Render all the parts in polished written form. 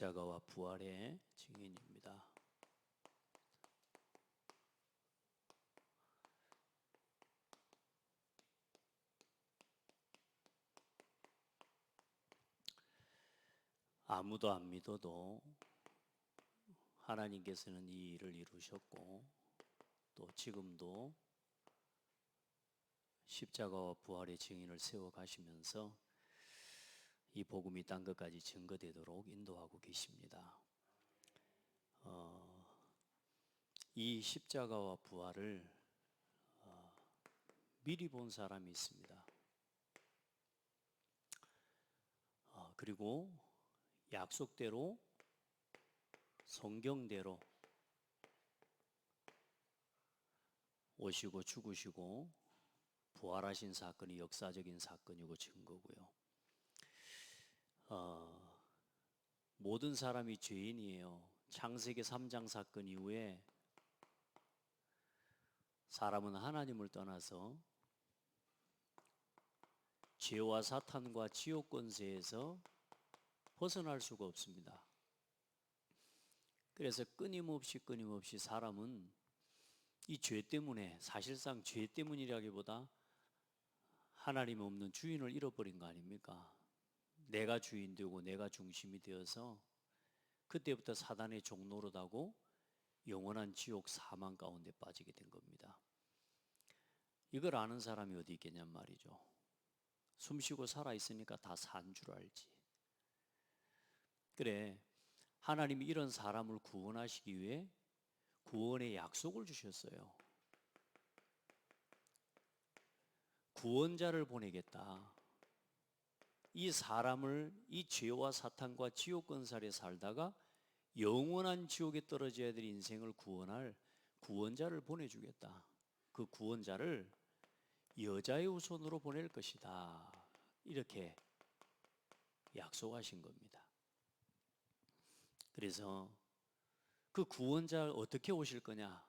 십자가와 부활의 증인입니다. 아무도 안 믿어도 하나님께서는 이 일을 이루셨고, 또 지금도 십자가와 부활의 증인을 세워 가시면서 이 복음이 딴 것까지 증거되도록 인도하고 계십니다. 이 십자가와 부활을 미리 본 사람이 있습니다. 그리고 약속대로, 성경대로 오시고 죽으시고 부활하신 사건이 역사적인 사건이고 증거고요. 모든 사람이 죄인이에요. 창세기 3장 사건 이후에 사람은 하나님을 떠나서 죄와 사탄과 지옥 권세에서 벗어날 수가 없습니다. 그래서 끊임없이 사람은 이 죄 때문에, 사실상 죄 때문이라기보다 하나님 없는 주인을 잃어버린 거 아닙니까? 내가 주인 되고 내가 중심이 되어서 그때부터 사단의 종노릇하고 영원한 지옥 사망 가운데 빠지게 된 겁니다. 이걸 아는 사람이 어디 있겠냔 말이죠. 숨쉬고 살아있으니까 다 산 줄 알지. 그래, 하나님이 이런 사람을 구원하시기 위해 구원의 약속을 주셨어요. 구원자를 보내겠다. 이 사람을 이 죄와 사탄과 지옥 권살에 살다가 영원한 지옥에 떨어져야 될 인생을 구원할 구원자를 보내주겠다. 그 구원자를 여자의 후손으로 보낼 것이다. 이렇게 약속하신 겁니다. 그래서 그 구원자 어떻게 오실 거냐?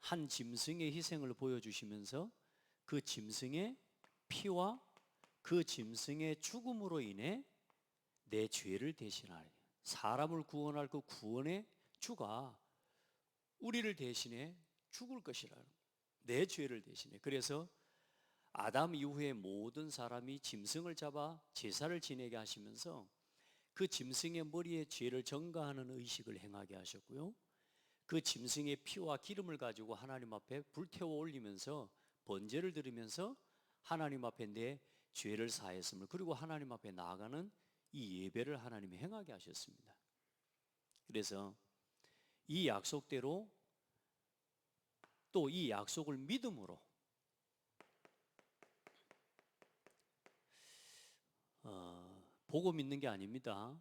한 짐승의 희생을 보여주시면서 그 짐승의 피와 그 짐승의 죽음으로 인해 내 죄를 대신할, 사람을 구원할 그 구원의 주가 우리를 대신해 죽을 것이라, 내 죄를 대신해. 그래서 아담 이후에 모든 사람이 짐승을 잡아 제사를 지내게 하시면서 그 짐승의 머리에 죄를 전가하는 의식을 행하게 하셨고요, 그 짐승의 피와 기름을 가지고 하나님 앞에 불태워 올리면서 번제를 드리면서 하나님 앞에 내 죄를 사했음을, 그리고 하나님 앞에 나아가는 이 예배를 하나님이 행하게 하셨습니다. 그래서 이 약속대로, 또 이 약속을 믿음으로 보고 믿는 게 아닙니다.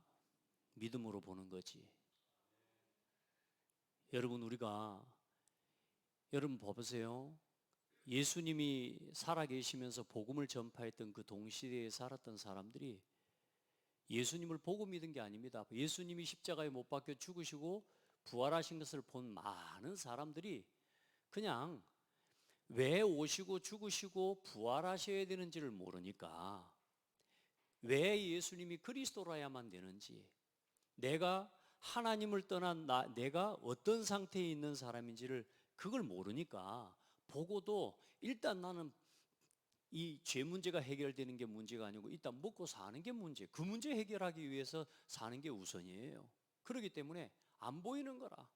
믿음으로 보는 거지. 여러분, 여러분 봐보세요. 예수님이 살아계시면서 복음을 전파했던 그 동시대에 살았던 사람들이 예수님을 보고 믿은 게 아닙니다. 예수님이 십자가에 못 박혀 죽으시고 부활하신 것을 본 많은 사람들이 그냥 왜 오시고 죽으시고 부활하셔야 되는지를 모르니까, 왜 예수님이 그리스도라야만 되는지, 내가 하나님을 떠난 내가 어떤 상태에 있는 사람인지를 그걸 모르니까, 보고도 일단 나는 이 죄 문제가 해결되는 게 문제가 아니고 일단 먹고 사는 게 문제, 그 문제 해결하기 위해서 사는 게 우선이에요. 그렇기 때문에 안 보이는 거라.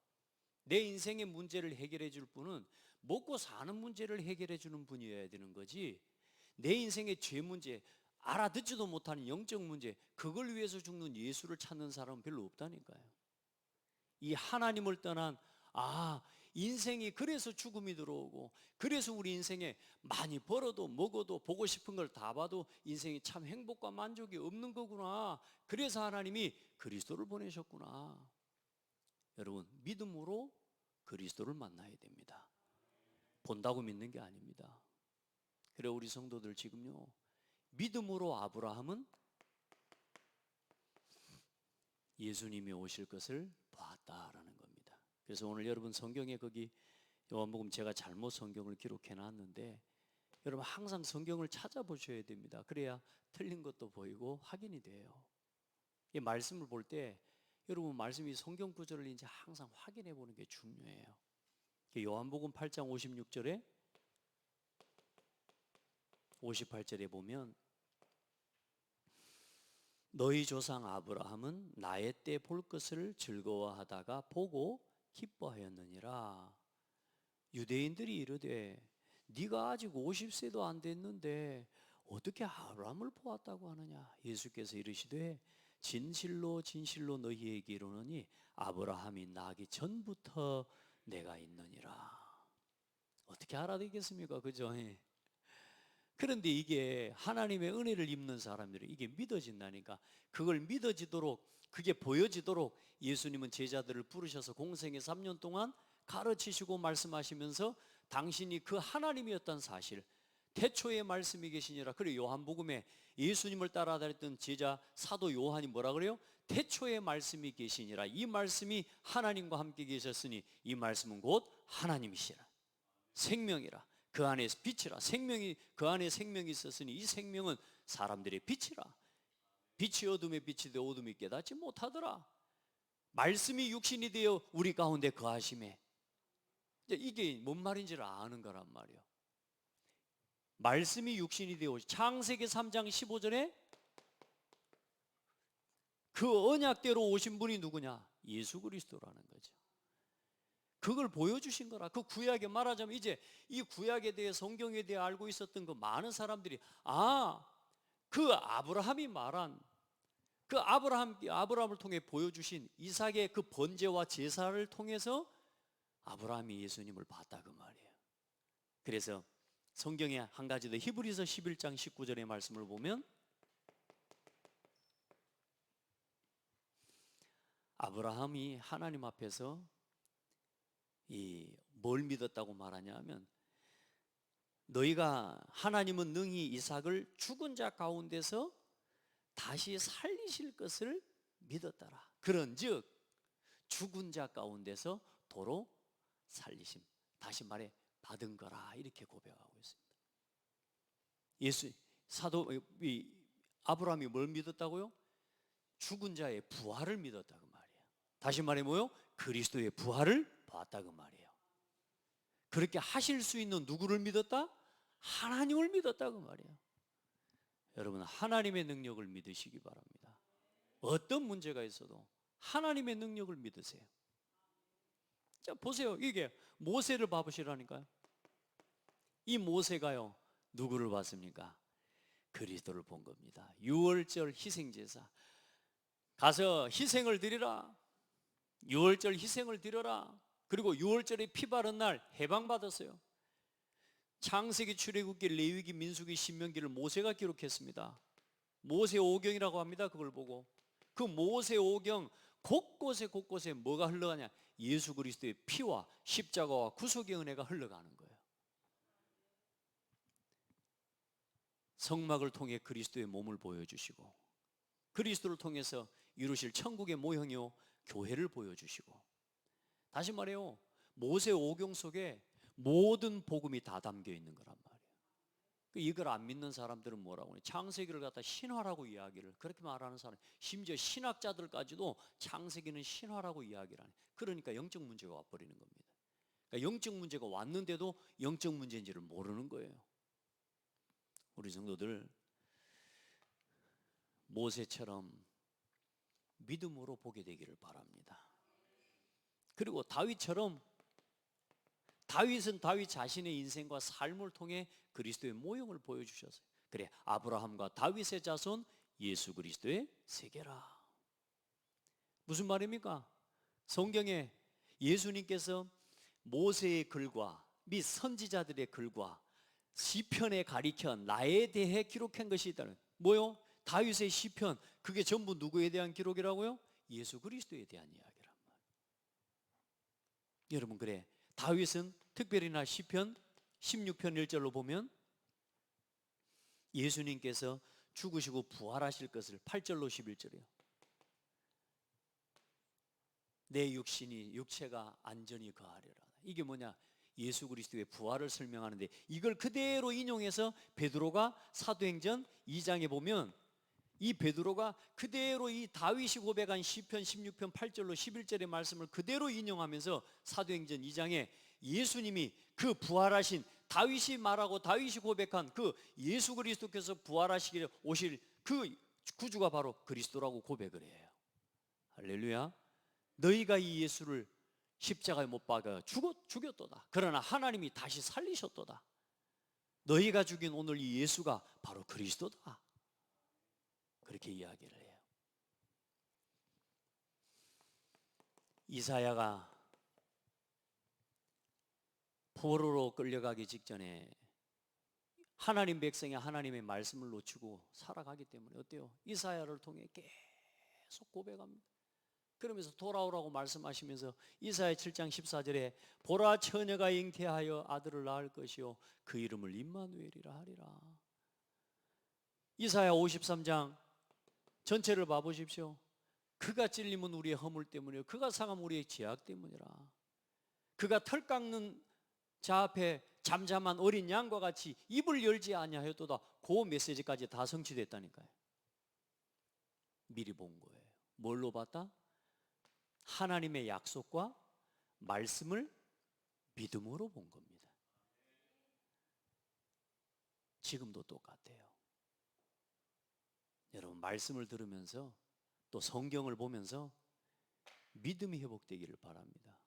내 인생의 문제를 해결해 줄 분은 먹고 사는 문제를 해결해 주는 분이어야 되는 거지, 내 인생의 죄 문제, 알아듣지도 못하는 영적 문제, 그걸 위해서 죽는 예수를 찾는 사람은 별로 없다니까요. 이 하나님을 떠난, 인생이 그래서 죽음이 들어오고, 그래서 우리 인생에 많이 벌어도 먹어도 보고 싶은 걸 다 봐도 인생이 참 행복과 만족이 없는 거구나, 그래서 하나님이 그리스도를 보내셨구나. 여러분, 믿음으로 그리스도를 만나야 됩니다. 본다고 믿는 게 아닙니다. 그래, 우리 성도들 지금요, 믿음으로 아브라함은 예수님이 오실 것을 봤다라는 겁니다. 그래서 오늘 여러분 성경에 거기 요한복음, 제가 잘못 성경을 기록해 놨는데 여러분 항상 성경을 찾아보셔야 됩니다. 그래야 틀린 것도 보이고 확인이 돼요. 이 말씀을 볼 때 여러분 말씀이 성경 구절을 이제 항상 확인해 보는 게 중요해요. 요한복음 8장 56절에 58절에 보면 너희 조상 아브라함은 나의 때 볼 것을 즐거워하다가 보고 기뻐하였느니라. 유대인들이 이르되 네가 아직 50세도 안 됐는데 어떻게 아브라함을 보았다고 하느냐. 예수께서 이르시되 진실로 진실로 너희에게 이르노니 아브라함이 나기 전부터 내가 있느니라. 어떻게 알아되겠습니까? 그죠? 그런데 이게 하나님의 은혜를 입는 사람들이 이게 믿어진다니까. 그걸 믿어지도록, 그게 보여지도록 예수님은 제자들을 부르셔서 공생애 3년 동안 가르치시고 말씀하시면서 당신이 그 하나님이었던 사실, 태초에 말씀이 계시니라. 그리고 요한복음에 예수님을 따라다녔던 제자 사도 요한이 뭐라 그래요? 태초에 말씀이 계시니라. 이 말씀이 하나님과 함께 계셨으니 이 말씀은 곧 하나님이시라. 생명이라. 그 안에 빛이라. 생명이, 그 안에 생명이 있었으니 이 생명은 사람들의 빛이라. 빛이 어둠에 빛이 되어 어둠이 깨닫지 못하더라. 말씀이 육신이 되어 우리 가운데 거하심에. 이게 뭔 말인지를 아는 거란 말이에요. 말씀이 육신이 되어 창세기 3장 15절에 그 언약대로 오신 분이 누구냐? 예수 그리스도라는 거죠. 그걸 보여주신 거라. 그 구약에 말하자면 이제 이 구약에 대해 성경에 대해 알고 있었던 그 많은 사람들이 그 아브라함이 말한 그 아브라함을 통해 보여주신 이삭의 그 번제와 제사를 통해서 아브라함이 예수님을 봤다 그 말이에요. 그래서 성경에 한 가지 더 히브리서 11장 19절의 말씀을 보면 아브라함이 하나님 앞에서 뭘 믿었다고 말하냐 하면 너희가 하나님은 능히 이삭을 죽은 자 가운데서 다시 살리실 것을 믿었더라. 그런즉 죽은 자 가운데서 도로 살리심, 다시 말해 받은 거라. 이렇게 고백하고 있습니다. 아브라함이 뭘 믿었다고요? 죽은 자의 부활을 믿었다 그 말이에요. 다시 말해 뭐요? 그리스도의 부활을 봤다 그 말이에요. 그렇게 하실 수 있는 누구를 믿었다? 하나님을 믿었다 그 말이에요. 여러분 하나님의 능력을 믿으시기 바랍니다. 어떤 문제가 있어도 하나님의 능력을 믿으세요. 자 보세요. 이게 모세를 봐보시라니까요. 이 모세가요 누구를 봤습니까? 그리스도를 본 겁니다. 유월절 희생제사 가서 희생을 드리라. 유월절 희생을 드려라. 그리고 유월절에 피 바른 날 해방받았어요. 창세기, 출애굽기, 레위기, 민수기, 신명기를 모세가 기록했습니다. 모세 오경이라고 합니다. 그걸 보고 그 모세 오경 곳곳에 뭐가 흘러가냐? 예수 그리스도의 피와 십자가와 구속의 은혜가 흘러가는 거예요. 성막을 통해 그리스도의 몸을 보여주시고 그리스도를 통해서 이루실 천국의 모형이요 교회를 보여주시고, 다시 말해요 모세 오경 속에 모든 복음이 다 담겨 있는 거란 말이에요. 이걸 안 믿는 사람들은 뭐라고 하냐? 창세기를 갖다 신화라고 이야기를 그렇게 말하는 사람, 심지어 신학자들까지도 창세기는 신화라고 이야기를 하네. 그러니까 영적 문제가 와버리는 겁니다. 그러니까 영적 문제가 왔는데도 영적 문제인지를 모르는 거예요. 우리 성도들 모세처럼 믿음으로 보게 되기를 바랍니다. 그리고 다윗은 다윗 자신의 인생과 삶을 통해 그리스도의 모형을 보여주셨어요. 그래 아브라함과 다윗의 자손 예수 그리스도의 세계라. 무슨 말입니까? 성경에 예수님께서 모세의 글과 및 선지자들의 글과 시편에 가리켜 나에 대해 기록한 것이 있다는 뭐요? 다윗의 시편, 그게 전부 누구에 대한 기록이라고요? 예수 그리스도에 대한 이야기란 말이에요. 여러분 그래 다윗은 특별히나 시편 16편 1절로 보면 예수님께서 죽으시고 부활하실 것을 8절로 11절이요. 내 육체가 안전히 거하리라. 이게 뭐냐? 예수 그리스도의 부활을 설명하는데 이걸 그대로 인용해서 베드로가 사도행전 2장에 보면 이 베드로가 그대로 이 다윗이 고백한 시편 16편 8절로 11절의 말씀을 그대로 인용하면서 사도행전 2장에 예수님이 그 부활하신 다윗이 말하고 다윗이 고백한 그 예수 그리스도께서 부활하시기를 오실 그 구주가 바로 그리스도라고 고백을 해요. 할렐루야. 너희가 이 예수를 십자가에 못 박아 죽였도다. 그러나 하나님이 다시 살리셨도다. 너희가 죽인 오늘 이 예수가 바로 그리스도다. 그렇게 이야기를 해요. 이사야가 포로로 끌려가기 직전에 하나님 백성이 하나님의 말씀을 놓치고 살아가기 때문에 어때요? 이사야를 통해 계속 고백합니다. 그러면서 돌아오라고 말씀하시면서 이사야 7장 14절에 보라 처녀가 잉태하여 아들을 낳을 것이요 그 이름을 임마누엘이라 하리라. 이사야 53장 전체를 봐보십시오. 그가 찔림은 우리의 허물 때문이요 그가 상함은 우리의 죄악 때문이라. 그가 털 깎는 자 앞에 잠잠한 어린 양과 같이 입을 열지 아니하였도다. 그 메시지까지 다 성취됐다니까요. 미리 본 거예요. 뭘로 봤다? 하나님의 약속과 말씀을 믿음으로 본 겁니다. 지금도 똑같아요. 여러분 말씀을 들으면서 또 성경을 보면서 믿음이 회복되기를 바랍니다.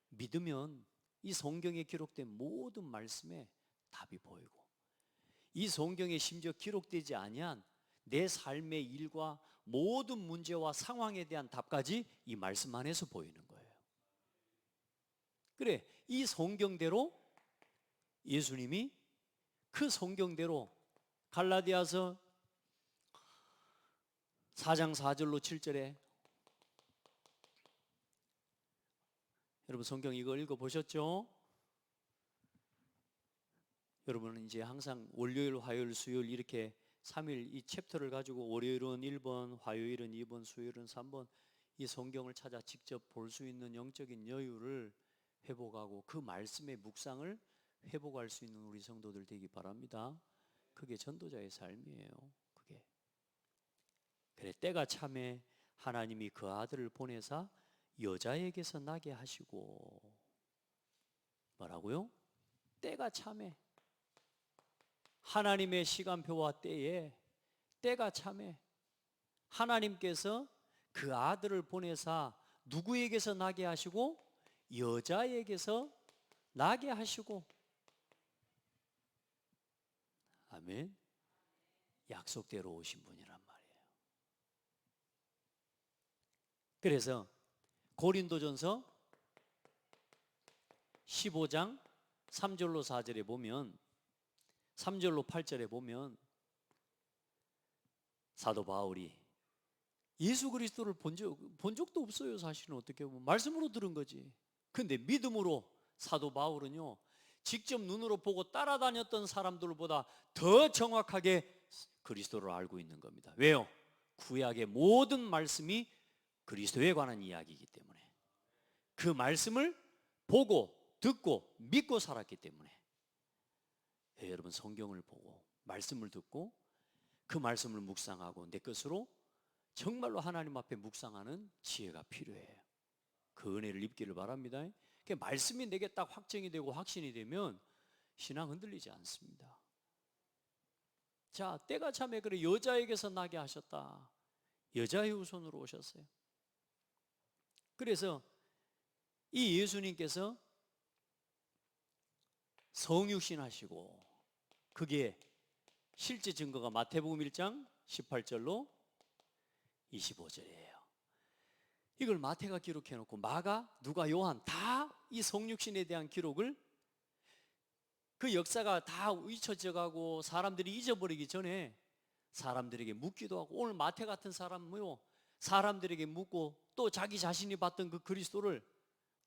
믿으면 이 성경에 기록된 모든 말씀에 답이 보이고 이 성경에 심지어 기록되지 아니한 내 삶의 일과 모든 문제와 상황에 대한 답까지 이 말씀 안에서 보이는 거예요. 그래, 이 성경대로 예수님이 그 성경대로 갈라디아서 4장 4절로 7절에 여러분 성경 이거 읽어보셨죠? 여러분은 이제 항상 월요일, 화요일, 수요일 이렇게 3일 이 챕터를 가지고 월요일은 1번, 화요일은 2번, 수요일은 3번 이 성경을 찾아 직접 볼 수 있는 영적인 여유를 회복하고 그 말씀의 묵상을 회복할 수 있는 우리 성도들 되기 바랍니다. 그게 전도자의 삶이에요. 그게. 그래 때가 참에 하나님이 그 아들을 보내사 여자에게서 나게 하시고 뭐라고요? 때가 참에 하나님의 시간표와 때가 참에 하나님께서 그 아들을 보내사 누구에게서 나게 하시고 여자에게서 나게 하시고 아멘. 약속대로 오신 분이란 말이에요. 그래서 고린도전서 15장 3절로 4절에 보면 3절로 8절에 보면 사도 바울이 예수 그리스도를 본 적도 없어요. 사실은 어떻게 보면 말씀으로 들은 거지. 근데 믿음으로 사도 바울은요 직접 눈으로 보고 따라다녔던 사람들보다 더 정확하게 그리스도를 알고 있는 겁니다. 왜요? 구약의 모든 말씀이 그리스도에 관한 이야기이기 때문에 그 말씀을 보고 듣고 믿고 살았기 때문에 여러분 성경을 보고 말씀을 듣고 그 말씀을 묵상하고 내 것으로 정말로 하나님 앞에 묵상하는 지혜가 필요해요. 그 은혜를 입기를 바랍니다. 말씀이 내게 딱 확정이 되고 확신이 되면 신앙 흔들리지 않습니다. 자, 때가 참에 그래 여자에게서 나게 하셨다. 여자의 후손으로 오셨어요. 그래서 이 예수님께서 성육신 하시고 그게 실제 증거가 마태복음 1장 18절로 25절이에요. 이걸 마태가 기록해 놓고 마가, 누가, 요한 다 이 성육신에 대한 기록을 그 역사가 다 잊혀져 가고 사람들이 잊어버리기 전에 사람들에게 묻기도 하고 오늘 마태 같은 사람은요 사람들에게 묻고 또 자기 자신이 봤던 그 그리스도를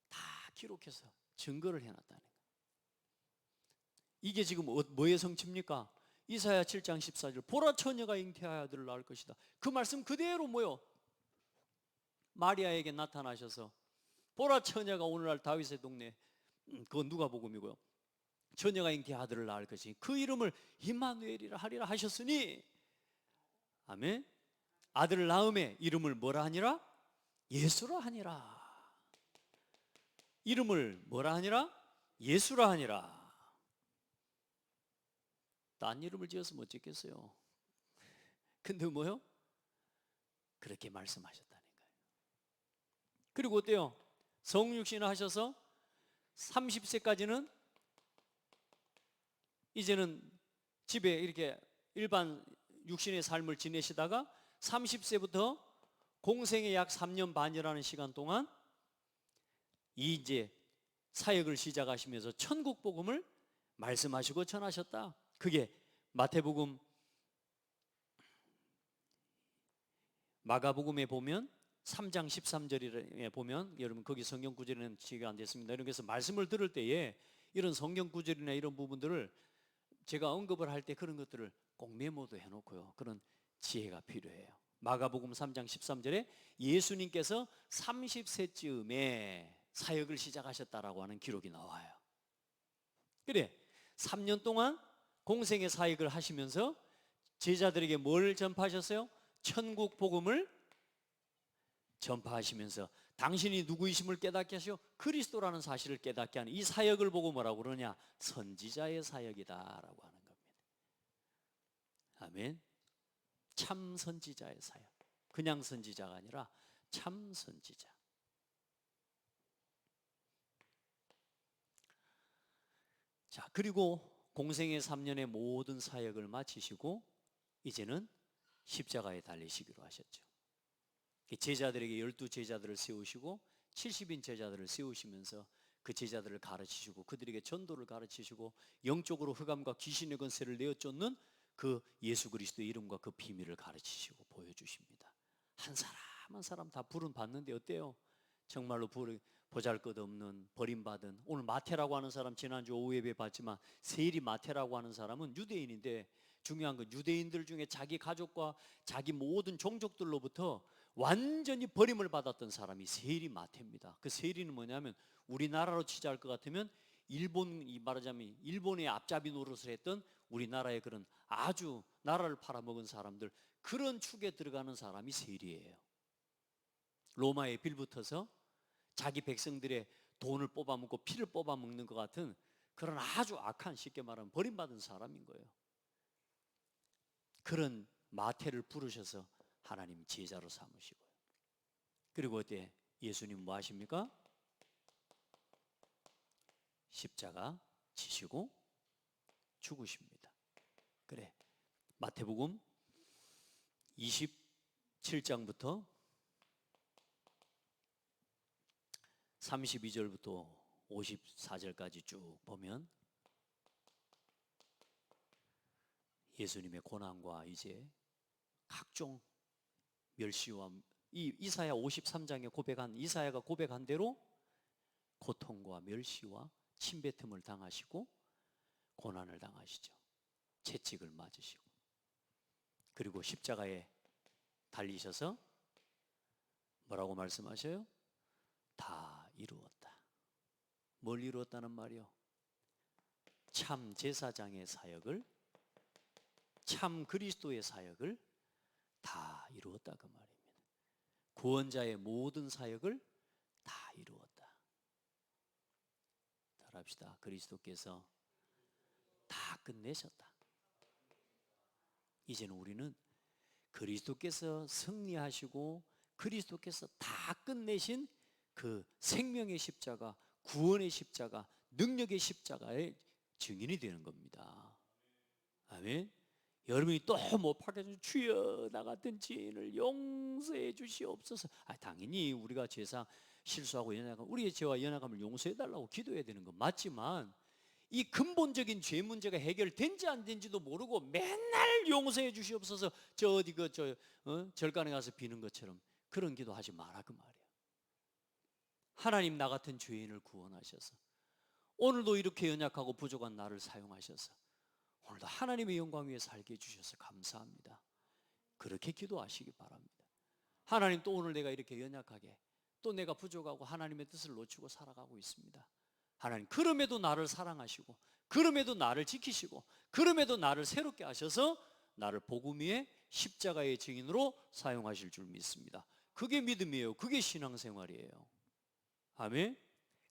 다 기록해서 증거를 해놨다는 거예요. 이게 지금 뭐의 성취입니까? 이사야 7장 14절 보라 처녀가 잉태하여 아들을 낳을 것이다. 그 말씀 그대로 뭐요? 마리아에게 나타나셔서 보라 처녀가 오늘날 다윗의 동네 그건 누가복음이고요. 처녀가 인기 아들을 낳을 것이니 그 이름을 임마누엘이라 하리라 하셨으니, 아멘. 아들을 낳음에 이름을 뭐라 하니라? 예수라 하니라. 이름을 뭐라 하니라? 예수라 하니라. 딴 이름을 지었으면 어쩌겠어요. 근데 뭐요? 그렇게 말씀하셨다는 거예요. 그리고 어때요? 성육신을 하셔서 30세까지는 이제는 집에 이렇게 일반 육신의 삶을 지내시다가 30세부터 공생의 약 3년 반이라는 시간 동안 이제 사역을 시작하시면서 천국 복음을 말씀하시고 전하셨다. 그게 마태복음, 마가복음에 보면 3장 13절에 보면, 여러분 거기 성경 구절에는 지가 안 됐습니다. 그래서 말씀을 들을 때에 이런 성경 구절이나 이런 부분들을 제가 언급을 할 때 그런 것들을 꼭 메모도 해놓고요. 그런 지혜가 필요해요. 마가복음 3장 13절에 예수님께서 30세쯤에 사역을 시작하셨다라고 하는 기록이 나와요. 그래, 3년 동안 공생의 사역을 하시면서 제자들에게 뭘 전파하셨어요? 천국 복음을 전파하시면서 당신이 누구이심을 깨닫게 하시고 그리스도라는 사실을 깨닫게 하는 이 사역을 보고 뭐라고 그러냐? 선지자의 사역이다라고 하는 겁니다. 아멘. 참 선지자의 사역. 그냥 선지자가 아니라 참 선지자. 자, 그리고 공생의 3년의 모든 사역을 마치시고 이제는 십자가에 달리시기로 하셨죠. 제자들에게 12제자들을 세우시고 70인 제자들을 세우시면서 그 제자들을 가르치시고 그들에게 전도를 가르치시고 영적으로 흑암과 귀신의 권세를 내어쫓는 그 예수 그리스도의 이름과 그 비밀을 가르치시고 보여주십니다. 한 사람 한 사람 다 부름 받는데 어때요? 정말로 보잘것없는 버림받은, 오늘 마태라고 하는 사람 지난주 오후 예배 봤지만 세일이 마태라고 하는 사람은 유대인인데, 중요한 건 유대인들 중에 자기 가족과 자기 모든 종족들로부터 완전히 버림을 받았던 사람이 세일이 마태입니다. 그 세일이는 뭐냐면 우리나라로 치자할 것 같으면 일본이 말하자면 일본의 앞잡이 노릇을 했던 우리나라의 그런 아주 나라를 팔아먹은 사람들, 그런 축에 들어가는 사람이 세일이에요. 로마에 빌붙어서 자기 백성들의 돈을 뽑아먹고 피를 뽑아먹는 것 같은 그런 아주 악한, 쉽게 말하면 버림받은 사람인 거예요. 그런 마태를 부르셔서 하나님 제자로 삼으시고요. 그리고 어때? 예수님 뭐 하십니까? 십자가 지시고 죽으십니다. 그래, 마태복음 27장부터 32절부터 54절까지 쭉 보면 예수님의 고난과 이제 각종 멸시와 이 이사야 53장에 고백한, 이사야가 고백한 대로 고통과 멸시와 침뱉음을 당하시고 고난을 당하시죠. 채찍을 맞으시고, 그리고 십자가에 달리셔서 뭐라고 말씀하셔요? 다 이루었다. 뭘 이루었다는 말이요? 참 제사장의 사역을, 참 그리스도의 사역을 다 이루었다 그 말입니다. 구원자의 모든 사역을 다 이루었다. 따라합시다. 그리스도께서 다 끝내셨다. 이제는 우리는 그리스도께서 승리하시고 그리스도께서 다 끝내신 그 생명의 십자가, 구원의 십자가, 능력의 십자가의 증인이 되는 겁니다. 아멘. 여러분이 또 못 파괴해서 주여 나 같은 죄인을 용서해 주시옵소서. 당연히 우리가 죄상 실수하고 연약함, 우리의 죄와 연약함을 용서해 달라고 기도해야 되는 건 맞지만, 이 근본적인 죄 문제가 해결된지 안 된지도 모르고 맨날 용서해 주시옵소서 저 어디 절간에 가서 비는 것처럼 그런 기도하지 마라 그 말이야. 하나님 나 같은 죄인을 구원하셔서 오늘도 이렇게 연약하고 부족한 나를 사용하셔서 오늘도 하나님의 영광 위에 살게 해주셔서 감사합니다. 그렇게 기도하시기 바랍니다. 하나님, 또 오늘 내가 이렇게 연약하게, 또 내가 부족하고 하나님의 뜻을 놓치고 살아가고 있습니다. 하나님 그럼에도 나를 사랑하시고 그럼에도 나를 지키시고 그럼에도 나를 새롭게 하셔서 나를 복음 위에 십자가의 증인으로 사용하실 줄 믿습니다. 그게 믿음이에요. 그게 신앙생활이에요. 아멘.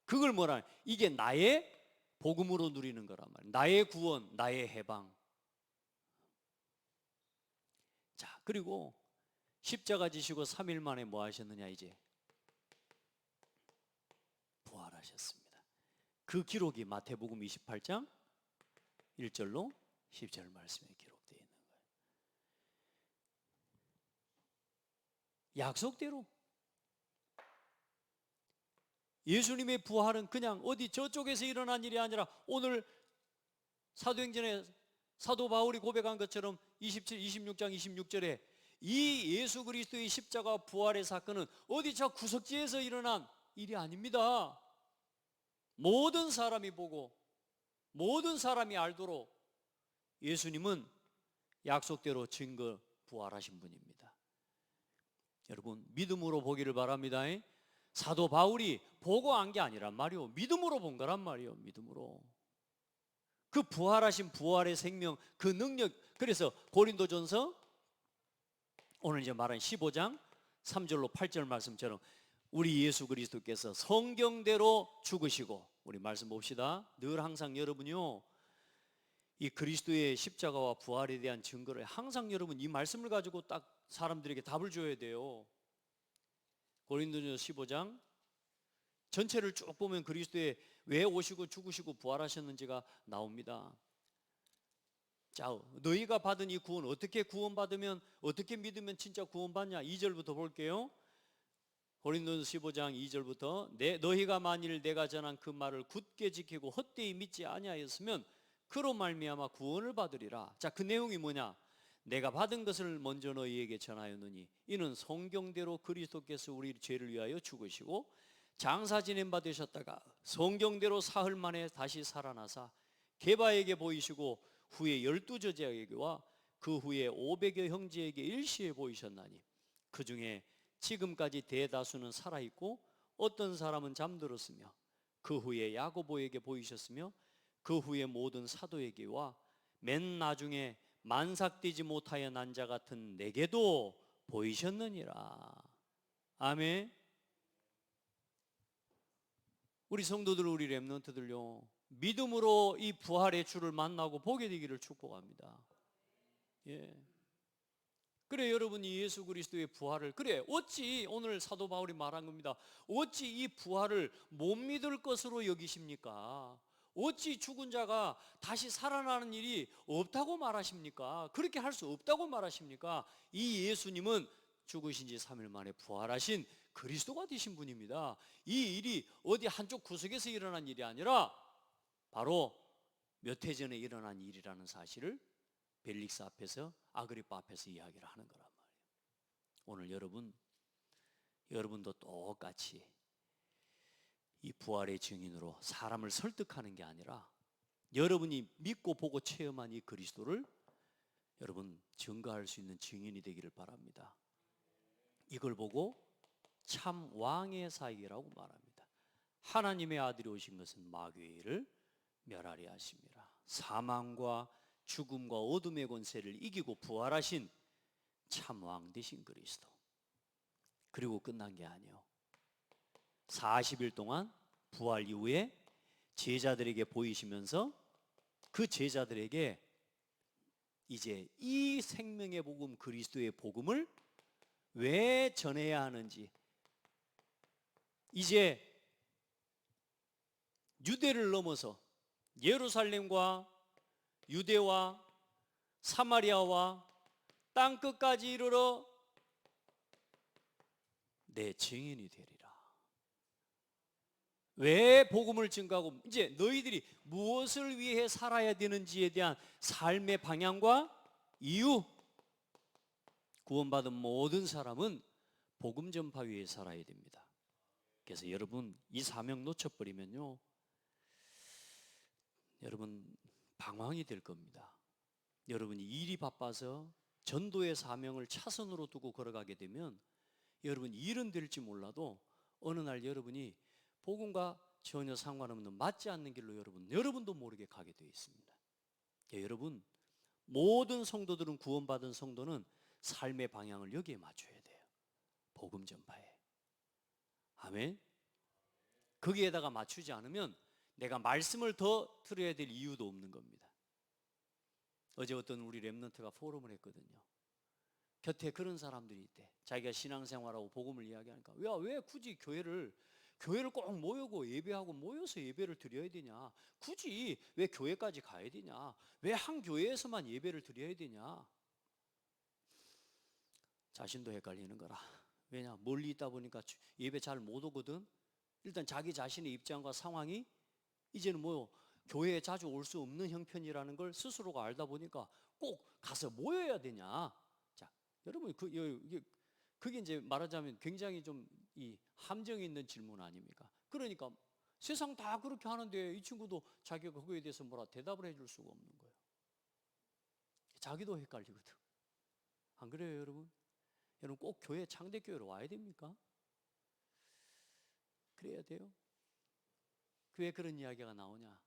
그걸 뭐라, 이게 나의 복음으로 누리는 거란 말이에요. 나의 구원, 나의 해방. 자, 그리고 십자가 지시고 3일 만에 뭐 하셨느냐? 이제 부활하셨습니다. 그 기록이 마태복음 28장 1절로 10절 말씀에 기록되어 있는 거예요. 약속대로 예수님의 부활은 그냥 어디 저쪽에서 일어난 일이 아니라 오늘 사도행전에 사도 바울이 고백한 것처럼 26장 26절에 이 예수 그리스도의 십자가 부활의 사건은 어디 저 구석지에서 일어난 일이 아닙니다. 모든 사람이 보고 모든 사람이 알도록 예수님은 약속대로 증거 부활하신 분입니다. 여러분 믿음으로 보기를 바랍니다. 사도 바울이 보고 안 게 아니란 말이요, 믿음으로 본 거란 말이요. 믿음으로 그 부활하신 부활의 생명, 그 능력. 그래서 고린도전서 오늘 이제 말한 15장 3절로 8절 말씀처럼 우리 예수 그리스도께서 성경대로 죽으시고, 우리 말씀 봅시다. 늘 항상 여러분이요, 이 그리스도의 십자가와 부활에 대한 증거를 항상 여러분 이 말씀을 가지고 딱 사람들에게 답을 줘야 돼요. 고린도전서 15장 전체를 쭉 보면 그리스도의 왜 오시고 죽으시고 부활하셨는지가 나옵니다. 자, 너희가 받은 이 구원, 어떻게 구원받으면, 어떻게 믿으면 진짜 구원받냐? 2절부터 볼게요. 고린도전서 15장 2절부터 너희가 만일 내가 전한 그 말을 굳게 지키고 헛되이 믿지 아니하였으면 그로 말미암아 구원을 받으리라. 자, 그 내용이 뭐냐? 내가 받은 것을 먼저 너희에게 전하였느니 이는 성경대로 그리스도께서 우리 죄를 위하여 죽으시고 장사 지낸 바 되셨다가 성경대로 사흘 만에 다시 살아나사 게바에게 보이시고 후에 12제자에게와 그 후에 500여 형제에게 일시에 보이셨나니 그 중에 지금까지 대다수는 살아있고 어떤 사람은 잠들었으며 그 후에 야고보에게 보이셨으며 그 후에 모든 사도에게와 맨 나중에 만삭되지 못하여 난 자 같은 내게도 보이셨느니라. 아멘. 우리 성도들, 우리 렘넌트들요, 믿음으로 이 부활의 주를 만나고 보게 되기를 축복합니다. 예. 그래, 여러분이 예수 그리스도의 부활을, 그래, 어찌 오늘 사도 바울이 말한 겁니다. 어찌 이 부활을 못 믿을 것으로 여기십니까? 어찌 죽은 자가 다시 살아나는 일이 없다고 말하십니까? 그렇게 할 수 없다고 말하십니까? 이 예수님은 죽으신 지 3일 만에 부활하신 그리스도가 되신 분입니다. 이 일이 어디 한쪽 구석에서 일어난 일이 아니라 바로 몇 해 전에 일어난 일이라는 사실을 벨릭스 앞에서, 아그리파 앞에서 이야기를 하는 거란 말이에요. 오늘 여러분도 똑같이 이 부활의 증인으로 사람을 설득하는 게 아니라 여러분이 믿고 보고 체험한 이 그리스도를 여러분 증거할 수 있는 증인이 되기를 바랍니다. 이걸 보고 참 왕의 사역이라고 말합니다. 하나님의 아들이 오신 것은 마귀의 일을 멸하려 하심이라. 사망과 죽음과 어둠의 권세를 이기고 부활하신 참 왕 되신 그리스도. 그리고 끝난 게 아니에요. 40일 동안 부활 이후에 제자들에게 보이시면서 그 제자들에게 이제 이 생명의 복음, 그리스도의 복음을 왜 전해야 하는지, 이제 유대를 넘어서 예루살렘과 유대와 사마리아와 땅끝까지 이르러 내 증인이 되리라. 왜 복음을 증거하고 이제 너희들이 무엇을 위해 살아야 되는지에 대한 삶의 방향과 이유. 구원받은 모든 사람은 복음 전파 위에 살아야 됩니다. 그래서 여러분 이 사명 놓쳐버리면요, 여러분 방황이 될 겁니다. 여러분이 일이 바빠서 전도의 사명을 차선으로 두고 걸어가게 되면 여러분 일은 될지 몰라도 어느 날 여러분이 복음과 전혀 상관없는 맞지 않는 길로 여러분도 모르게 가게 되어 있습니다. 여러분, 모든 성도들은, 구원받은 성도는 삶의 방향을 여기에 맞춰야 돼요. 복음 전파에. 아멘. 거기에다가 맞추지 않으면 내가 말씀을 더 들어야 될 이유도 없는 겁니다. 어제 어떤 우리 랩런트가 포럼을 했거든요. 곁에 그런 사람들이 있대. 자기가 신앙생활하고 복음을 이야기하니까 왜 굳이 교회를 꼭 모이고 예배하고 모여서 예배를 드려야 되냐, 굳이 왜 교회까지 가야 되냐, 왜 한 교회에서만 예배를 드려야 되냐. 자신도 헷갈리는 거라. 왜냐, 멀리 있다 보니까 예배 잘 못 오거든. 일단 자기 자신의 입장과 상황이 이제는 교회에 자주 올 수 없는 형편이라는 걸 스스로가 알다 보니까 꼭 가서 모여야 되냐. 자, 여러분, 그게 이제 말하자면 굉장히 좀 이 함정이 있는 질문 아닙니까? 그러니까 세상 다 그렇게 하는데 이 친구도 자기가 그거에 대해서 뭐라 대답을 해줄 수가 없는 거예요. 자기도 헷갈리거든. 안 그래요, 여러분? 여러분 꼭 교회, 창대교회로 와야 됩니까? 그래야 돼요? 왜 그런 이야기가 나오냐?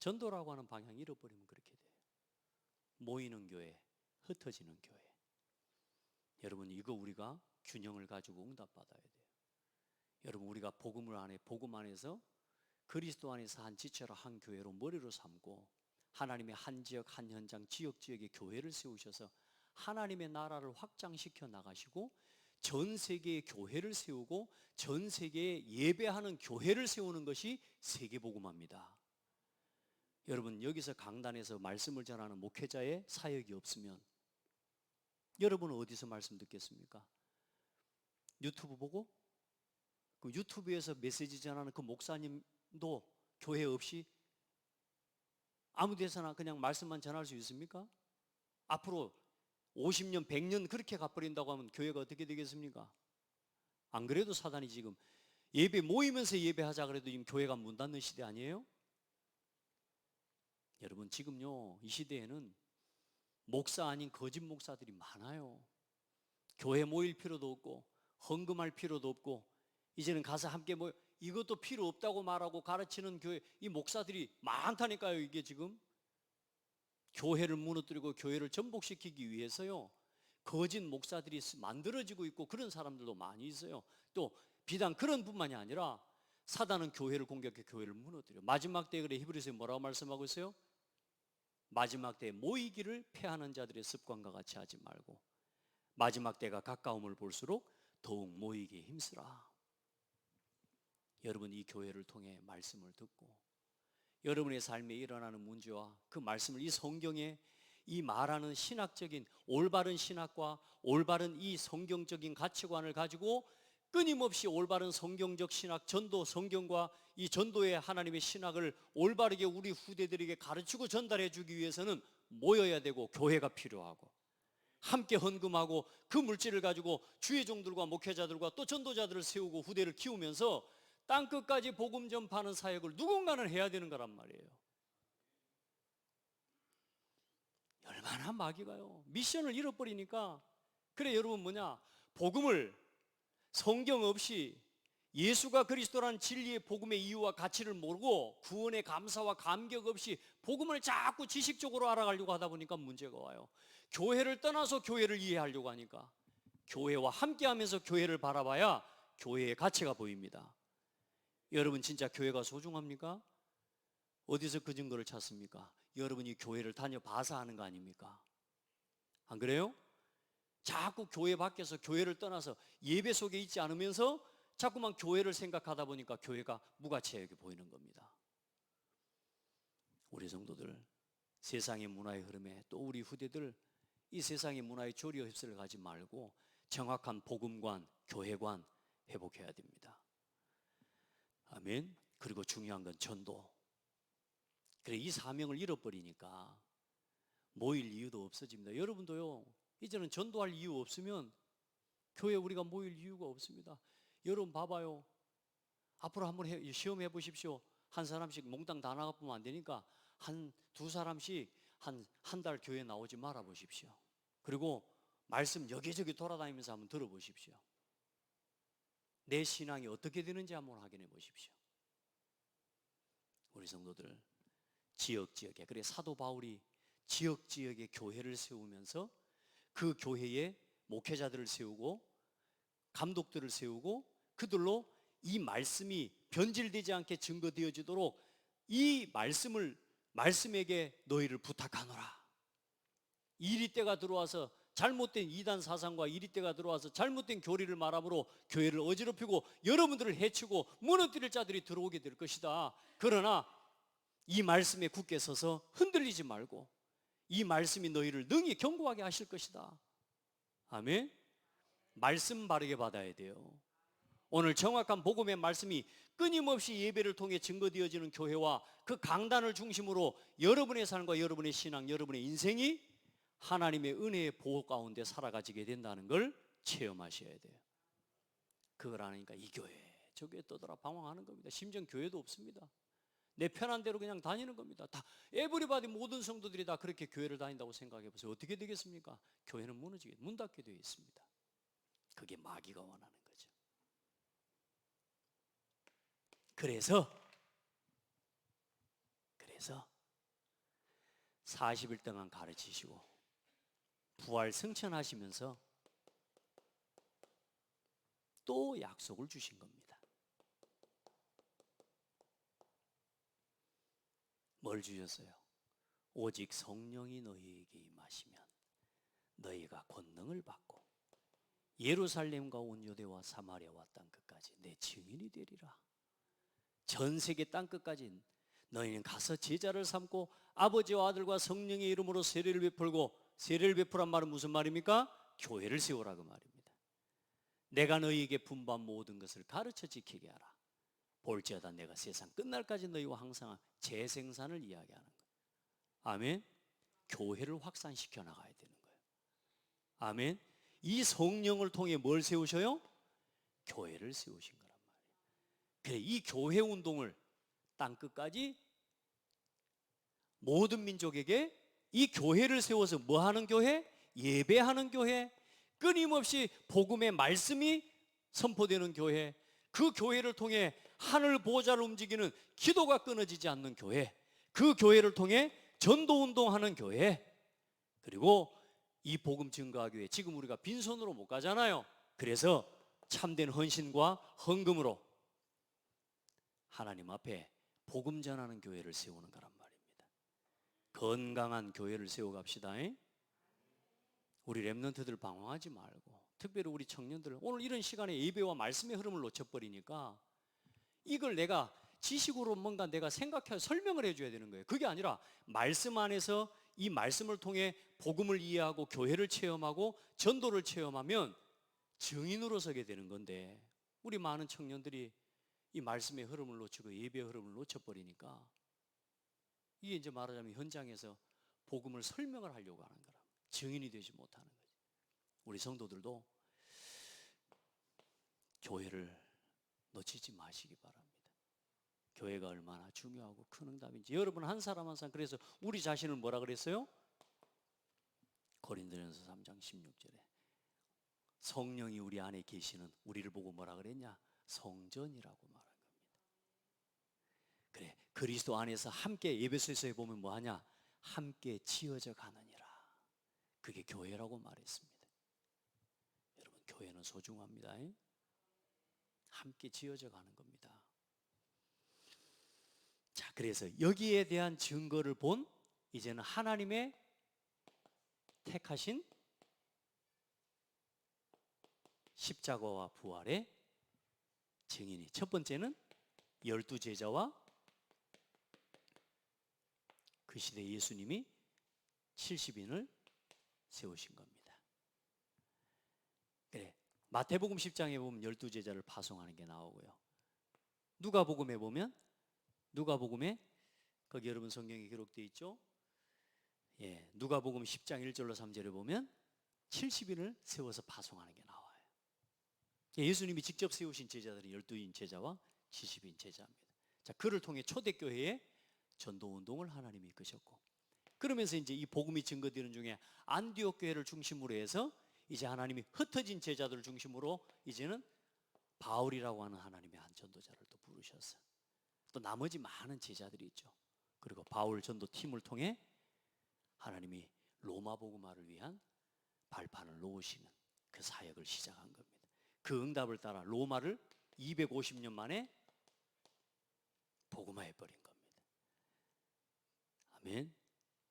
전도라고 하는 방향 잃어버리면 그렇게 돼요. 모이는 교회, 흩어지는 교회. 여러분, 이거 우리가 균형을 가지고 응답받아야 돼요. 여러분, 우리가 복음 안에서 그리스도 안에서 한 지체로, 한 교회로 머리로 삼고 하나님의 한 지역, 한 현장, 지역에 교회를 세우셔서 하나님의 나라를 확장시켜 나가시고 전 세계에 교회를 세우고 전 세계에 예배하는 교회를 세우는 것이 세계복음화입니다. 여러분, 여기서 강단에서 말씀을 전하는 목회자의 사역이 없으면 여러분은 어디서 말씀 듣겠습니까? 유튜브 보고? 그 유튜브에서 메시지 전하는 그 목사님도 교회 없이 아무 데서나 그냥 말씀만 전할 수 있습니까? 앞으로 50년, 100년 그렇게 가버린다고 하면 교회가 어떻게 되겠습니까? 안 그래도 사단이 지금 예배 모이면서 예배하자 그래도 지금 교회가 문 닫는 시대 아니에요? 여러분, 지금요, 이 시대에는 목사 아닌 거짓 목사들이 많아요. 교회 모일 필요도 없고 헌금할 필요도 없고 이제는 가서 함께 이것도 필요 없다고 말하고 가르치는 교회, 이 목사들이 많다니까요. 이게 지금 교회를 무너뜨리고 교회를 전복시키기 위해서요, 거짓 목사들이 만들어지고 있고 그런 사람들도 많이 있어요. 또 비단 그런 뿐만이 아니라 사단은 교회를 공격해 교회를 무너뜨려. 마지막 때에 그래 히브리서에 뭐라고 말씀하고 있어요? 마지막 때에 모이기를 패하는 자들의 습관과 같이 하지 말고 마지막 때가 가까움을 볼수록 더욱 모이기에 힘쓰라. 여러분, 이 교회를 통해 말씀을 듣고 여러분의 삶에 일어나는 문제와 그 말씀을 이 성경에 이 말하는 신학적인 올바른 신학과 올바른 이 성경적인 가치관을 가지고 끊임없이 올바른 성경적 신학, 전도 성경과 이 전도의 하나님의 신학을 올바르게 우리 후대들에게 가르치고 전달해 주기 위해서는 모여야 되고 교회가 필요하고 함께 헌금하고 그 물질을 가지고 주의 종들과 목회자들과 또 전도자들을 세우고 후대를 키우면서 땅끝까지 복음 전파하는 사역을 누군가는 해야 되는 거란 말이에요. 얼마나 마귀가요, 미션을 잃어버리니까. 그래, 여러분 복음을 성경 없이 예수가 그리스도라는 진리의 복음의 이유와 가치를 모르고 구원의 감사와 감격 없이 복음을 자꾸 지식적으로 알아가려고 하다 보니까 문제가 와요. 교회를 떠나서 교회를 이해하려고 하니까 교회와 함께하면서 교회를 바라봐야 교회의 가치가 보입니다. 여러분, 진짜 교회가 소중합니까? 어디서 그 증거를 찾습니까? 여러분이 교회를 다녀봐서 하는 거 아닙니까? 안 그래요? 자꾸 교회 밖에서 교회를 떠나서 예배 속에 있지 않으면서 자꾸만 교회를 생각하다 보니까 교회가 무가치하게 보이는 겁니다. 우리 성도들, 세상의 문화의 흐름에 또 우리 후대들 이 세상의 문화의 조리에 휩쓸려 가지 말고 정확한 복음관, 교회관 회복해야 됩니다. 아멘. 그리고 중요한 건 전도. 그래, 이 사명을 잃어버리니까 모일 이유도 없어집니다. 여러분도요, 이제는 전도할 이유 없으면 교회 우리가 모일 이유가 없습니다. 여러분 봐봐요. 앞으로 한번 시험해 보십시오. 한 사람씩 몽땅 다 나가보면 안 되니까 두 사람씩 한 달 교회 나오지 말아 보십시오. 그리고 말씀 여기저기 돌아다니면서 한번 들어보십시오. 내 신앙이 어떻게 되는지 한번 확인해 보십시오. 우리 성도들 지역에, 그래 사도 바울이 지역에 교회를 세우면서 그 교회에 목회자들을 세우고 감독들을 세우고 그들로 이 말씀이 변질되지 않게 증거되어지도록 이 말씀에게 너희를 부탁하노라. 이리때가 들어와서 잘못된 이단 사상과 이리때가 들어와서 잘못된 교리를 말함으로 교회를 어지럽히고 여러분들을 해치고 무너뜨릴 자들이 들어오게 될 것이다. 그러나 이 말씀에 굳게 서서 흔들리지 말고 이 말씀이 너희를 능히 견고하게 하실 것이다. 아멘. 말씀 바르게 받아야 돼요. 오늘 정확한 복음의 말씀이 끊임없이 예배를 통해 증거되어지는 교회와 그 강단을 중심으로 여러분의 삶과 여러분의 신앙, 여러분의 인생이 하나님의 은혜의 보호 가운데 살아가지게 된다는 걸 체험하셔야 돼요. 그걸 아니까 이 교회 저 교회 떠돌아 방황하는 겁니다. 심지어 교회도 없습니다. 내 편한 대로 그냥 다니는 겁니다. 다 에브리바디 모든 성도들이 다 그렇게 교회를 다닌다고 생각해 보세요. 어떻게 되겠습니까? 교회는 무너지게 문 닫게 되어 있습니다. 그게 마귀가 원하는 거죠. 그래서 40일 동안 가르치시고 부활 승천하시면서 또 약속을 주신 겁니다. 뭘 주셨어요? 오직 성령이 너희에게 임하시면 너희가 권능을 받고 예루살렘과 온 유대와 사마리아와 땅끝까지 내 증인이 되리라. 전 세계 땅끝까지 너희는 가서 제자를 삼고 아버지와 아들과 성령의 이름으로 세례를 베풀고, 세례를 베푸란 말은 무슨 말입니까? 교회를 세우라 그 말입니다. 내가 너희에게 분부한 모든 것을 가르쳐 지키게 하라. 볼지어다 내가 세상 끝날까지 너희와 항상 재생산을 이야기하는 거예요. 아멘. 교회를 확산시켜 나가야 되는 거예요. 아멘. 이 성령을 통해 뭘 세우셔요? 교회를 세우신 거란 말이에요. 그래, 이 교회 운동을 땅끝까지 모든 민족에게 이 교회를 세워서 뭐 하는 교회? 예배하는 교회, 끊임없이 복음의 말씀이 선포되는 교회, 그 교회를 통해 하늘 보좌를 움직이는 기도가 끊어지지 않는 교회, 그 교회를 통해 전도 운동하는 교회, 그리고 이 복음 증거하기 위해 지금 우리가 빈손으로 못 가잖아요. 그래서 참된 헌신과 헌금으로 하나님 앞에 복음 전하는 교회를 세우는 거란 말입니다. 건강한 교회를 세워갑시다. 우리 랩런트들 방황하지 말고, 특별히 우리 청년들 오늘 이런 시간에 예배와 말씀의 흐름을 놓쳐버리니까 이걸 내가 지식으로 뭔가 내가 생각해서 설명을 해줘야 되는 거예요. 그게 아니라 말씀 안에서 이 말씀을 통해 복음을 이해하고 교회를 체험하고 전도를 체험하면 증인으로 서게 되는 건데, 우리 많은 청년들이 이 말씀의 흐름을 놓치고 예배의 흐름을 놓쳐버리니까 이게 이제 말하자면 현장에서 복음을 설명을 하려고 하는 거라, 증인이 되지 못하는 거죠. 우리 성도들도 교회를 놓치지 마시기 바랍니다. 교회가 얼마나 중요하고 큰 응답인지 여러분 한 사람 한 사람, 그래서 우리 자신을 뭐라 그랬어요? 고린도전서 3장 16절에 성령이 우리 안에 계시는 우리를 보고 뭐라 그랬냐? 성전이라고 말한 겁니다. 그래, 그리스도 안에서 함께, 에베소서에 보면 뭐하냐? 함께 지어져 가느니라. 그게 교회라고 말했습니다. 여러분, 교회는 소중합니다. 함께 지어져 가는 겁니다. 자, 그래서 여기에 대한 증거를 본 이제는 하나님의 택하신 십자가와 부활의 증인이, 첫 번째는 12제자와 그 시대 예수님이 70인을 세우신 겁니다. 그래, 마태복음 10장에 보면 12제자를 파송하는 게 나오고요. 누가복음에 보면, 누가복음에 거기 여러분 성경에 기록되어 있죠? 예, 누가복음 10장 1절로 3절에 보면 70인을 세워서 파송하는 게 나와요. 예수님이 직접 세우신 제자들은 12인 제자와 70인 제자입니다. 자, 그를 통해 초대교회에 전도 운동을 하나님이 이끄셨고, 그러면서 이제 이 복음이 증거되는 중에 안디옥 교회를 중심으로 해서 이제 하나님이 흩어진 제자들을 중심으로 이제는 바울이라고 하는 하나님의 한 전도자를 또 부르셨어요. 또 나머지 많은 제자들이 있죠. 그리고 바울 전도 팀을 통해 하나님이 로마 복음화를 위한 발판을 놓으시는 그 사역을 시작한 겁니다. 그 응답을 따라 로마를 250년 만에 복음화해 버린 겁니다. 아멘.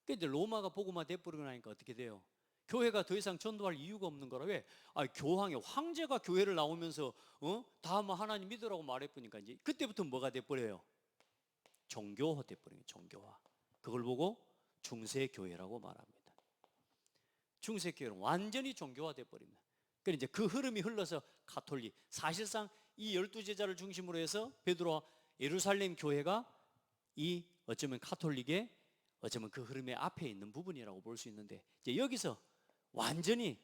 근데 로마가 복음화 돼버리고 나니까 어떻게 돼요? 교회가 더 이상 전도할 이유가 없는 거라. 왜? 교황의 황제가 교회를 나오면서 다 뭐 하나님 믿으라고 말해보니까 이제 그때부터 뭐가 돼버려요? 종교화 돼버린 거예요. 종교화. 그걸 보고 중세교회라고 말합니다. 중세교회는 완전히 종교화 돼버립니다. 그래서 이제 그 흐름이 흘러서 가톨릭, 사실상 이 12제자를 중심으로 해서 베드로와 예루살렘 교회가 이 어쩌면 가톨릭의 어쩌면 그 흐름의 앞에 있는 부분이라고 볼 수 있는데, 이제 여기서 완전히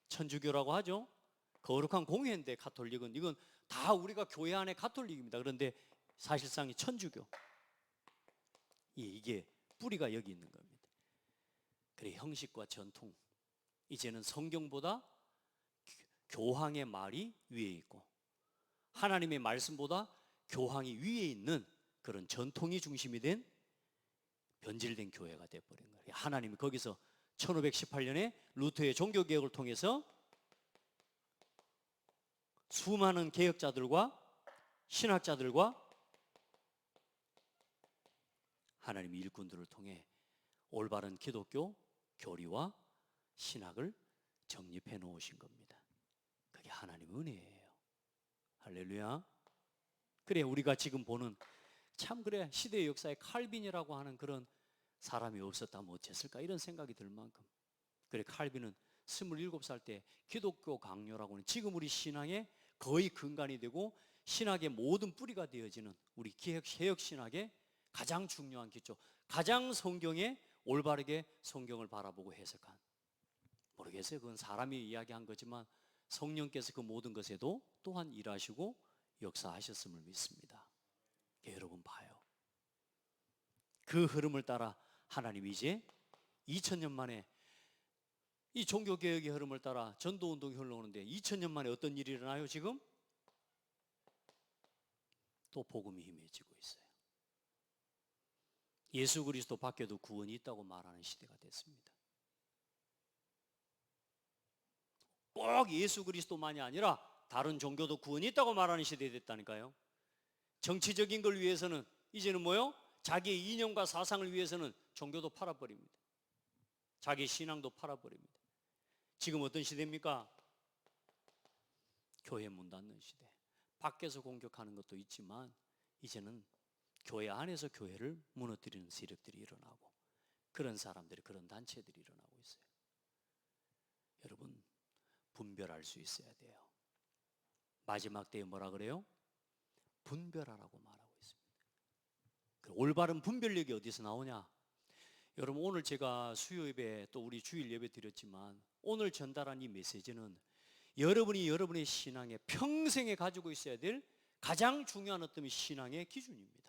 천주교라고 하죠. 거룩한 공회인데 가톨릭은 이건 다 우리가 교회 안에 가톨릭입니다. 그런데 사실상 천주교, 이게 뿌리가 여기 있는 겁니다. 그래, 형식과 전통, 이제는 성경보다 교황의 말이 위에 있고 하나님의 말씀보다 교황이 위에 있는 그런 전통이 중심이 된 변질된 교회가 되어버린 거예요. 하나님이 거기서 1518년에 루터의 종교개혁을 통해서 수많은 개혁자들과 신학자들과 하나님의 일꾼들을 통해 올바른 기독교 교리와 신학을 정립해 놓으신 겁니다. 그게 하나님의 은혜예요. 할렐루야. 그래, 우리가 지금 보는 참 그래, 시대의 역사에 칼빈이라고 하는 그런 사람이 없었다면 어땠을까 이런 생각이 들 만큼. 그래, 칼빈은 27살 때 기독교 강요라고는 지금 우리 신앙의 거의 근간이 되고 신학의 모든 뿌리가 되어지는 우리 개혁 신학의 가장 중요한 기초, 가장 성경에 올바르게 성경을 바라보고 해석한, 모르겠어요, 그건 사람이 이야기한 거지만 성령께서 그 모든 것에도 또한 일하시고 역사하셨음을 믿습니다. 여러분 봐요, 그 흐름을 따라 하나님이 이제 2000년 만에 이 종교개혁의 흐름을 따라 전도운동이 흘러오는데 2000년 만에 어떤 일이 일어나요? 지금 또 복음이 힘해지고 있어요. 예수 그리스도 밖에도 구원이 있다고 말하는 시대가 됐습니다. 꼭 예수 그리스도만이 아니라 다른 종교도 구원이 있다고 말하는 시대가 됐다니까요. 정치적인 걸 위해서는 이제는 뭐요? 자기의 이념과 사상을 위해서는 종교도 팔아버립니다. 자기 신앙도 팔아버립니다. 지금 어떤 시대입니까? 교회 문 닫는 시대. 밖에서 공격하는 것도 있지만 이제는 교회 안에서 교회를 무너뜨리는 세력들이 일어나고 그런 사람들이, 그런 단체들이 일어나고 있어요. 여러분, 분별할 수 있어야 돼요. 마지막 때에 뭐라 그래요? 분별하라고 말하고 있습니다. 그 올바른 분별력이 어디서 나오냐? 여러분, 오늘 제가 수요 예배 또 우리 주일 예배 드렸지만 오늘 전달한 이 메시지는 여러분이 여러분의 신앙에 평생에 가지고 있어야 될 가장 중요한 어떤 신앙의 기준입니다.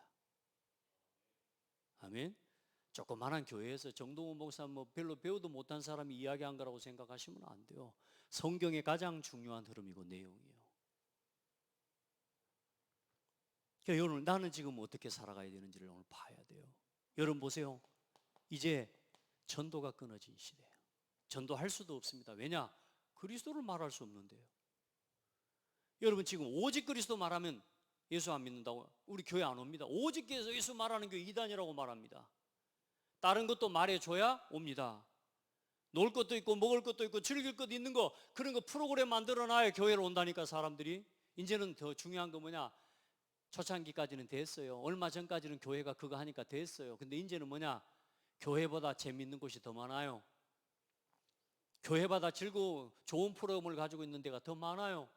아멘. 조그만한 교회에서 정동원 목사 별로 배우도 못한 사람이 이야기한 거라고 생각하시면 안 돼요. 성경의 가장 중요한 흐름이고 내용이에요. 그러니까 오늘 나는 지금 어떻게 살아가야 되는지를 오늘 봐야 돼요. 여러분 보세요. 이제 전도가 끊어진 시대예요. 전도할 수도 없습니다. 왜냐? 그리스도를 말할 수 없는데요. 여러분, 지금 오직 그리스도 말하면 예수 안 믿는다고 우리 교회 안 옵니다. 오직 예수 말하는 교회 이단이라고 말합니다. 다른 것도 말해줘야 옵니다. 놀 것도 있고 먹을 것도 있고 즐길 것도 있는 거, 그런 거 프로그램 만들어놔야 교회로 온다니까 사람들이. 이제는 더 중요한 거 뭐냐? 초창기까지는 됐어요. 얼마 전까지는 교회가 그거 하니까 됐어요. 근데 이제는 뭐냐? 교회보다 재밌는 곳이 더 많아요. 교회보다 즐거운 좋은 프로그램을 가지고 있는 데가 더 많아요.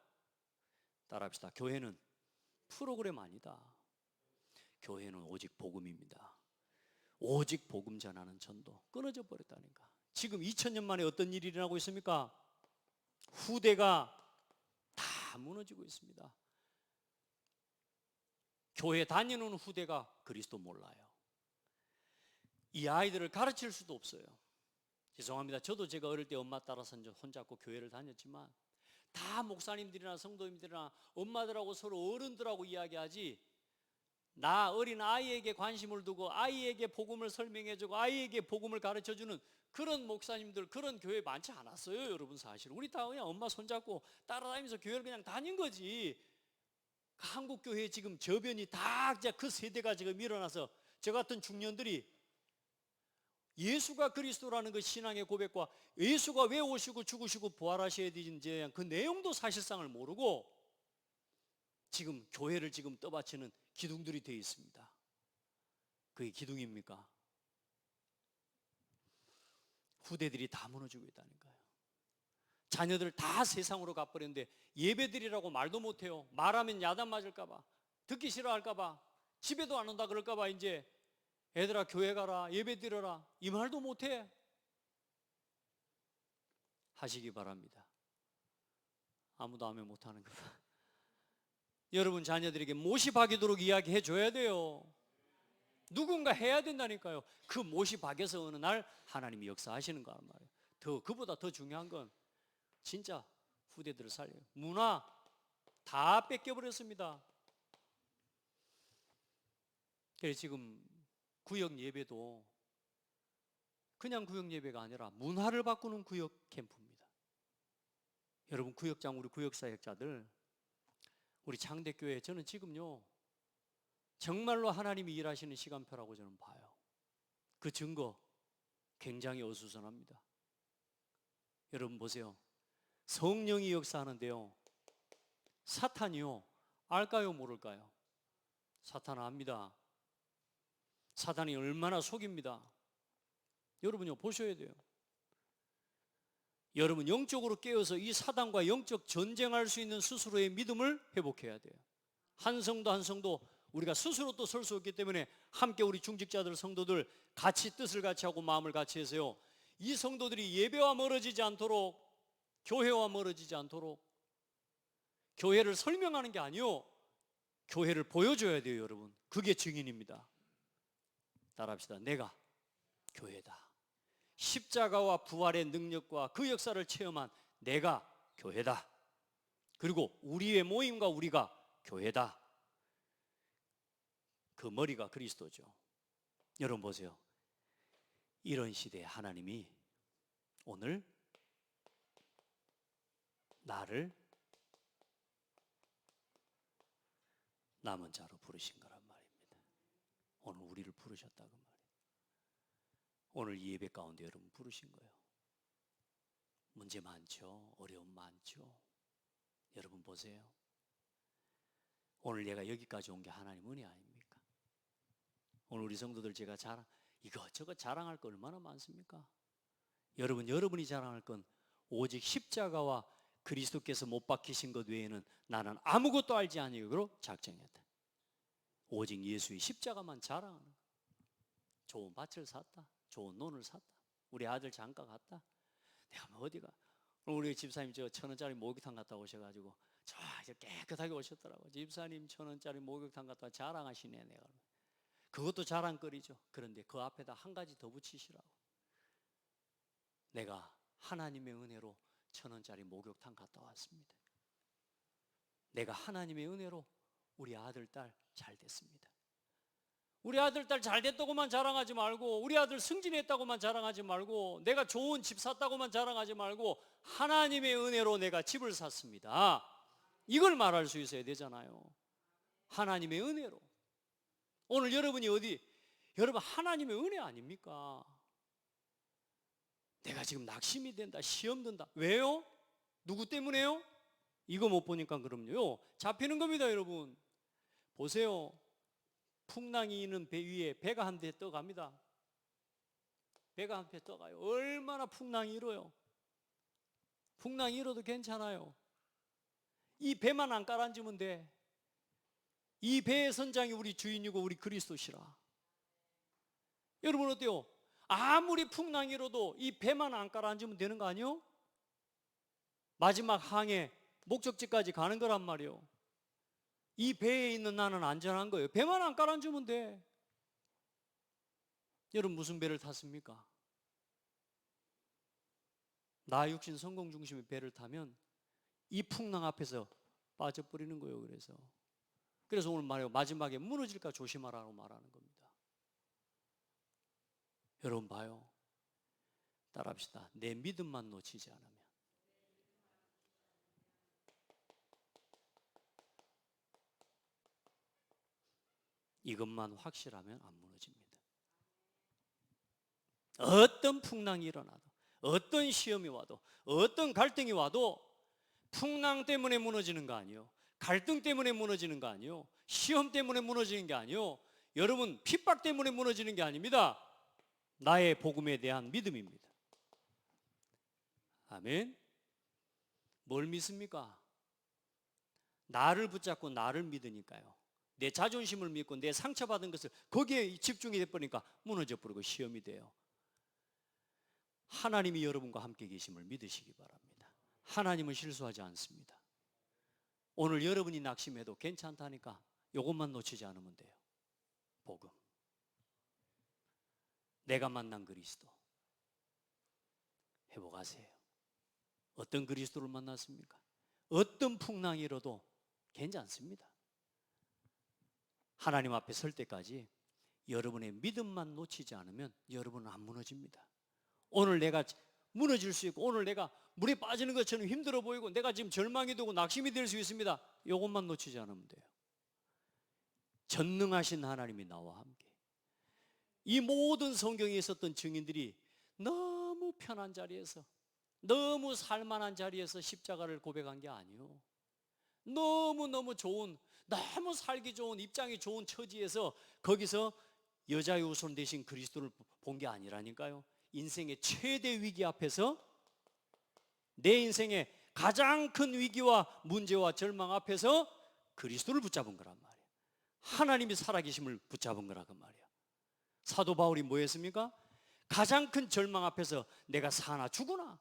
따라합시다. 교회는 프로그램 아니다. 교회는 오직 복음입니다. 오직 복음 전하는 전도. 끊어져 버렸다니까. 지금 2000년 만에 어떤 일이 일어나고 있습니까? 후대가 다 무너지고 있습니다. 교회 다니는 후대가 그리스도 몰라요. 이 아이들을 가르칠 수도 없어요. 죄송합니다. 저도 제가 어릴 때 엄마 따라서 손잡고 교회를 다녔지만 다 목사님들이나 성도님들이나 엄마들하고 서로 어른들하고 이야기하지 나 어린 아이에게 관심을 두고 아이에게 복음을 설명해주고 아이에게 복음을 가르쳐주는 그런 목사님들, 그런 교회 많지 않았어요. 여러분, 사실 우리 다 그냥 엄마 손잡고 따라다니면서 교회를 그냥 다닌 거지. 한국 교회 지금 저변이 다 그 세대가 지금 일어나서 저 같은 중년들이 예수가 그리스도라는 그 신앙의 고백과 예수가 왜 오시고 죽으시고 부활하셔야 되는지 그 내용도 사실상을 모르고 지금 교회를 지금 떠받치는 기둥들이 되어 있습니다. 그게 기둥입니까? 후대들이 다 무너지고 있다니까요. 자녀들 다 세상으로 가버렸는데 예배드리라고 말도 못해요. 말하면 야단 맞을까봐, 듣기 싫어할까봐, 집에도 안 온다 그럴까봐 이제 애들아 교회 가라, 예배 드려라, 이 말도 못해. 하시기 바랍니다. 아무도 아멘 못하는 거다. 여러분 자녀들에게 모시박이도록 이야기해 줘야 돼요. 누군가 해야 된다니까요. 그 모시박에서 어느 날 하나님이 역사하시는 거란 말이에요. 그보다 더 중요한 건 진짜 후대들을 살려요. 문화 다 뺏겨버렸습니다. 그래서 지금 구역 예배도 그냥 구역 예배가 아니라 문화를 바꾸는 구역 캠프입니다. 여러분 구역장, 우리 구역사역자들, 우리 창대교회, 저는 지금요 정말로 하나님이 일하시는 시간표라고 저는 봐요. 그 증거 굉장히 어수선합니다. 여러분 보세요. 성령이 역사하는데요, 사탄이요 알까요 모를까요? 사탄은 압니다. 사탄이 얼마나 속입니다. 여러분요 보셔야 돼요. 여러분 영적으로 깨어서 이 사단과 영적 전쟁할 수 있는 스스로의 믿음을 회복해야 돼요. 한 성도 한 성도 우리가 스스로 또 설 수 없기 때문에 함께 우리 중직자들 성도들 같이 뜻을 같이 하고 마음을 같이 해서요, 이 성도들이 예배와 멀어지지 않도록, 교회와 멀어지지 않도록, 교회를 설명하는 게 아니요 교회를 보여줘야 돼요. 여러분 그게 증인입니다. 따라합시다. 내가 교회다. 십자가와 부활의 능력과 그 역사를 체험한 내가 교회다. 그리고 우리의 모임과 우리가 교회다. 그 머리가 그리스도죠. 여러분 보세요. 이런 시대에 하나님이 오늘 나를 남은 자로 부르신 거란 말입니다. 오늘 우리를 부르셨다고 말이에요. 오늘 이 예배 가운데 여러분 부르신 거예요. 문제 많죠. 어려움 많죠. 여러분 보세요. 오늘 내가 여기까지 온 게 하나님 은혜 아닙니까? 오늘 우리 성도들 제가 이것저것 자랑할 거 얼마나 많습니까? 여러분이 자랑할 건 오직 십자가와 그리스도께서 못 박히신 것 외에는 나는 아무것도 알지 아니하기로 작정했다. 오직 예수의 십자가만 자랑하는 거야. 좋은 밭을 샀다, 좋은 논을 샀다, 우리 아들 장가 갔다, 내가 뭐 어디가, 우리 집사님 저 1,000원짜리 목욕탕 갔다 오셔가지고 저 깨끗하게 오셨더라고. 집사님 1,000원짜리 목욕탕 갔다 자랑하시네. 내가 그것도 자랑거리죠. 그런데 그 앞에다 한 가지 더 붙이시라고. 내가 하나님의 은혜로 1,000원짜리 목욕탕 갔다 왔습니다. 내가 하나님의 은혜로 우리 아들 딸 잘 됐습니다. 우리 아들 딸 잘 됐다고만 자랑하지 말고, 우리 아들 승진했다고만 자랑하지 말고, 내가 좋은 집 샀다고만 자랑하지 말고, 하나님의 은혜로 내가 집을 샀습니다. 이걸 말할 수 있어야 되잖아요. 하나님의 은혜로. 오늘 여러분이 여러분 하나님의 은혜 아닙니까? 내가 지금 낙심이 된다, 시험 든다. 왜요? 누구 때문에요? 이거 못 보니까 그럼요. 잡히는 겁니다, 여러분. 보세요. 풍랑이 있는 배 위에 배가 한 대 떠갑니다. 배가 한 대 떠가요. 얼마나 풍랑이 일어요. 풍랑이 일어도 괜찮아요. 이 배만 안 깔아앉으면 돼. 이 배의 선장이 우리 주인이고 우리 그리스도시라. 여러분 어때요? 아무리 풍랑이 일어도 이 배만 안 깔아앉으면 되는 거 아니요? 마지막 항해 목적지까지 가는 거란 말이요. 이 배에 있는 나는 안전한 거예요. 배만 안 깔아주면 돼. 여러분 무슨 배를 탔습니까? 나 육신 성공 중심의 배를 타면 이 풍랑 앞에서 빠져버리는 거예요. 그래서 그래서 오늘 말해요. 마지막에 무너질까 조심하라고 말하는 겁니다. 여러분 봐요. 따라합시다. 내 믿음만 놓치지 않으면. 이것만 확실하면 안 무너집니다. 어떤 풍랑이 일어나도, 어떤 시험이 와도, 어떤 갈등이 와도 풍랑 때문에 무너지는 거 아니에요. 갈등 때문에 무너지는 거 아니에요. 시험 때문에 무너지는 게 아니에요. 여러분 핍박 때문에 무너지는 게 아닙니다. 나의 복음에 대한 믿음입니다. 아멘. 뭘 믿습니까? 나를 붙잡고 나를 믿으니까요. 내 자존심을 믿고 내 상처받은 것을 거기에 집중이 돼버리니까 무너져 버리고 시험이 돼요. 하나님이 여러분과 함께 계심을 믿으시기 바랍니다. 하나님은 실수하지 않습니다. 오늘 여러분이 낙심해도 괜찮다니까 이것만 놓치지 않으면 돼요. 복음. 내가 만난 그리스도 회복하세요. 어떤 그리스도를 만났습니까? 어떤 풍랑이 일어도 괜찮습니다. 하나님 앞에 설 때까지 여러분의 믿음만 놓치지 않으면 여러분은 안 무너집니다. 오늘 내가 무너질 수 있고 오늘 내가 물에 빠지는 것처럼 힘들어 보이고 내가 지금 절망이 되고 낙심이 될 수 있습니다. 이것만 놓치지 않으면 돼요. 전능하신 하나님이 나와 함께. 이 모든 성경에 있었던 증인들이 너무 편한 자리에서, 너무 살만한 자리에서 십자가를 고백한 게 아니에요. 너무너무 좋은, 너무 살기 좋은, 입장이 좋은 처지에서 거기서 여자의 후손 되신 그리스도를 본 게 아니라니까요. 인생의 최대 위기 앞에서, 내 인생의 가장 큰 위기와 문제와 절망 앞에서 그리스도를 붙잡은 거란 말이에요. 하나님이 살아계심을 붙잡은 거라 그 말이에요. 사도 바울이 뭐 했습니까? 가장 큰 절망 앞에서 내가 사나 죽으나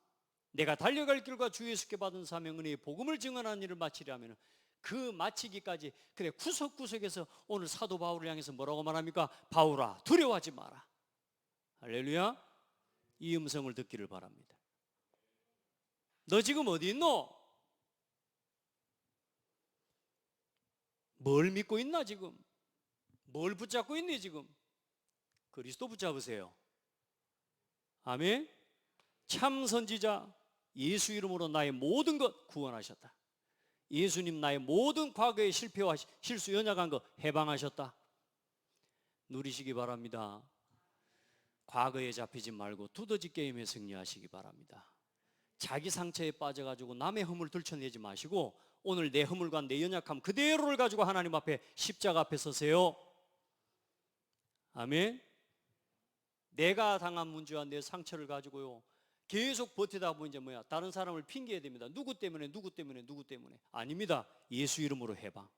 내가 달려갈 길과 주 예수께 받은 사명 은혜의 복음을 증언하는 일을 마치려 하면 그 마치기까지, 그래 구석구석에서 오늘 사도 바울을 향해서 뭐라고 말합니까? 바울아 두려워하지 마라. 할렐루야. 이 음성을 듣기를 바랍니다. 너 지금 어디 있노? 뭘 믿고 있나 지금? 뭘 붙잡고 있니 지금? 그리스도 붙잡으세요. 아멘. 참 선지자 예수 이름으로 나의 모든 것 구원하셨다. 예수님 나의 모든 과거의 실패와 실수 연약한 거 해방하셨다. 누리시기 바랍니다. 과거에 잡히지 말고 두더지 게임에 승리하시기 바랍니다. 자기 상처에 빠져가지고 남의 허물 들춰내지 마시고 오늘 내 허물과 내 연약함 그대로를 가지고 하나님 앞에 십자가 앞에 서세요. 아멘. 내가 당한 문제와 내 상처를 가지고요 계속 버티다 보면 이제 뭐야, 다른 사람을 핑계해야 됩니다. 누구 때문에 누구 때문에 누구 때문에. 아닙니다. 예수 이름으로 해방.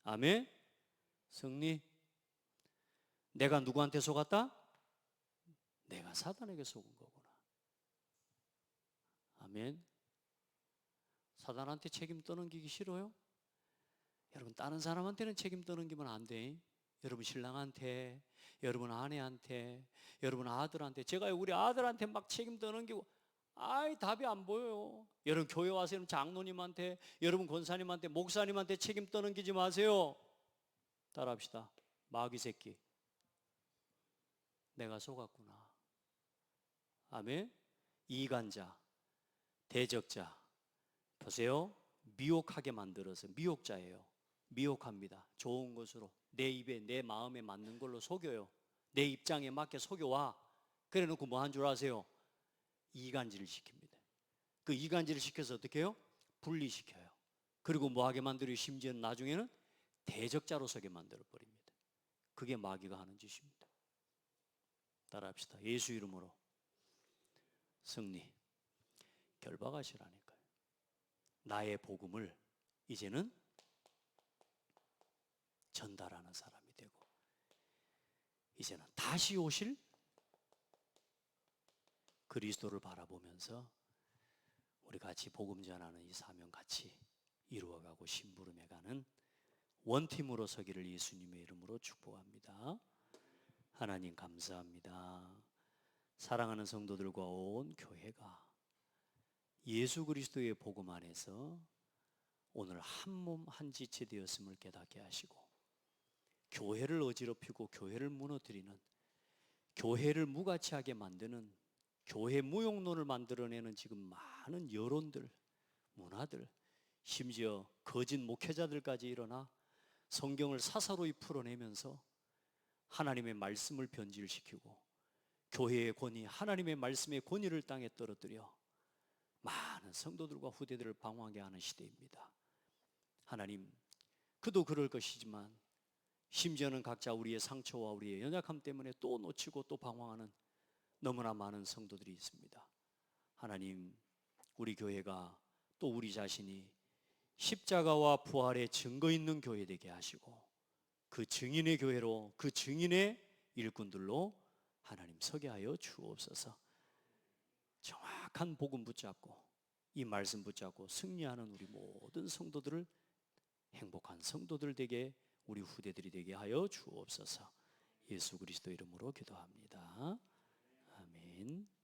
아멘. 승리. 내가 누구한테 속았다? 내가 사단에게 속은 거구나. 아멘. 사단한테 책임 떠넘기기 싫어요? 여러분 다른 사람한테는 책임 떠넘기면 안 돼. 여러분 신랑한테, 여러분 아내한테, 여러분 아들한테. 제가 우리 아들한테 막 책임 떠넘기고 아이 답이 안 보여요. 여러분 교회 와서는 장로님한테, 여러분 권사님한테, 목사님한테 책임 떠넘기지 마세요. 따라합시다. 마귀 새끼, 내가 속았구나. 아멘. 이간자, 대적자. 보세요. 미혹하게 만들어서 미혹자예요. 미혹합니다. 좋은 것으로 내 입에 내 마음에 맞는 걸로 속여요. 내 입장에 맞게 속여와. 그래 놓고 뭐 한 줄 아세요? 이간질을 시킵니다. 그 이간질을 시켜서 어떻게 해요? 분리시켜요. 그리고 뭐 하게 만들어요? 심지어는 나중에는 대적자로 서게 만들어 버립니다. 그게 마귀가 하는 짓입니다. 따라합시다. 예수 이름으로 승리. 결박하시라니까요. 나의 복음을 이제는 전달하는 사람이 되고 이제는 다시 오실 그리스도를 바라보면서 우리 같이 복음 전하는 이 사명 같이 이루어가고 심부름해가는 원팀으로 서기를 예수님의 이름으로 축복합니다. 하나님 감사합니다. 사랑하는 성도들과 온 교회가 예수 그리스도의 복음 안에서 오늘 한 몸 한 지체 되었음을 깨닫게 하시고, 교회를 어지럽히고 교회를 무너뜨리는, 교회를 무가치하게 만드는, 교회 무용론을 만들어내는 지금 많은 여론들, 문화들, 심지어 거짓 목회자들까지 일어나 성경을 사사로이 풀어내면서 하나님의 말씀을 변질시키고 교회의 권위, 하나님의 말씀의 권위를 땅에 떨어뜨려 많은 성도들과 후대들을 방황하게 하는 시대입니다. 하나님, 그도 그럴 것이지만 심지어는 각자 우리의 상처와 우리의 연약함 때문에 또 놓치고 또 방황하는 너무나 많은 성도들이 있습니다. 하나님, 우리 교회가 또 우리 자신이 십자가와 부활의 증거 있는 교회 되게 하시고 그 증인의 교회로, 그 증인의 일꾼들로 하나님 서게 하여 주옵소서. 정확한 복음 붙잡고 이 말씀 붙잡고 승리하는 우리 모든 성도들을, 행복한 성도들 되게, 우리 후대들이 되게 하여 주옵소서. 예수 그리스도 이름으로 기도합니다. 아멘.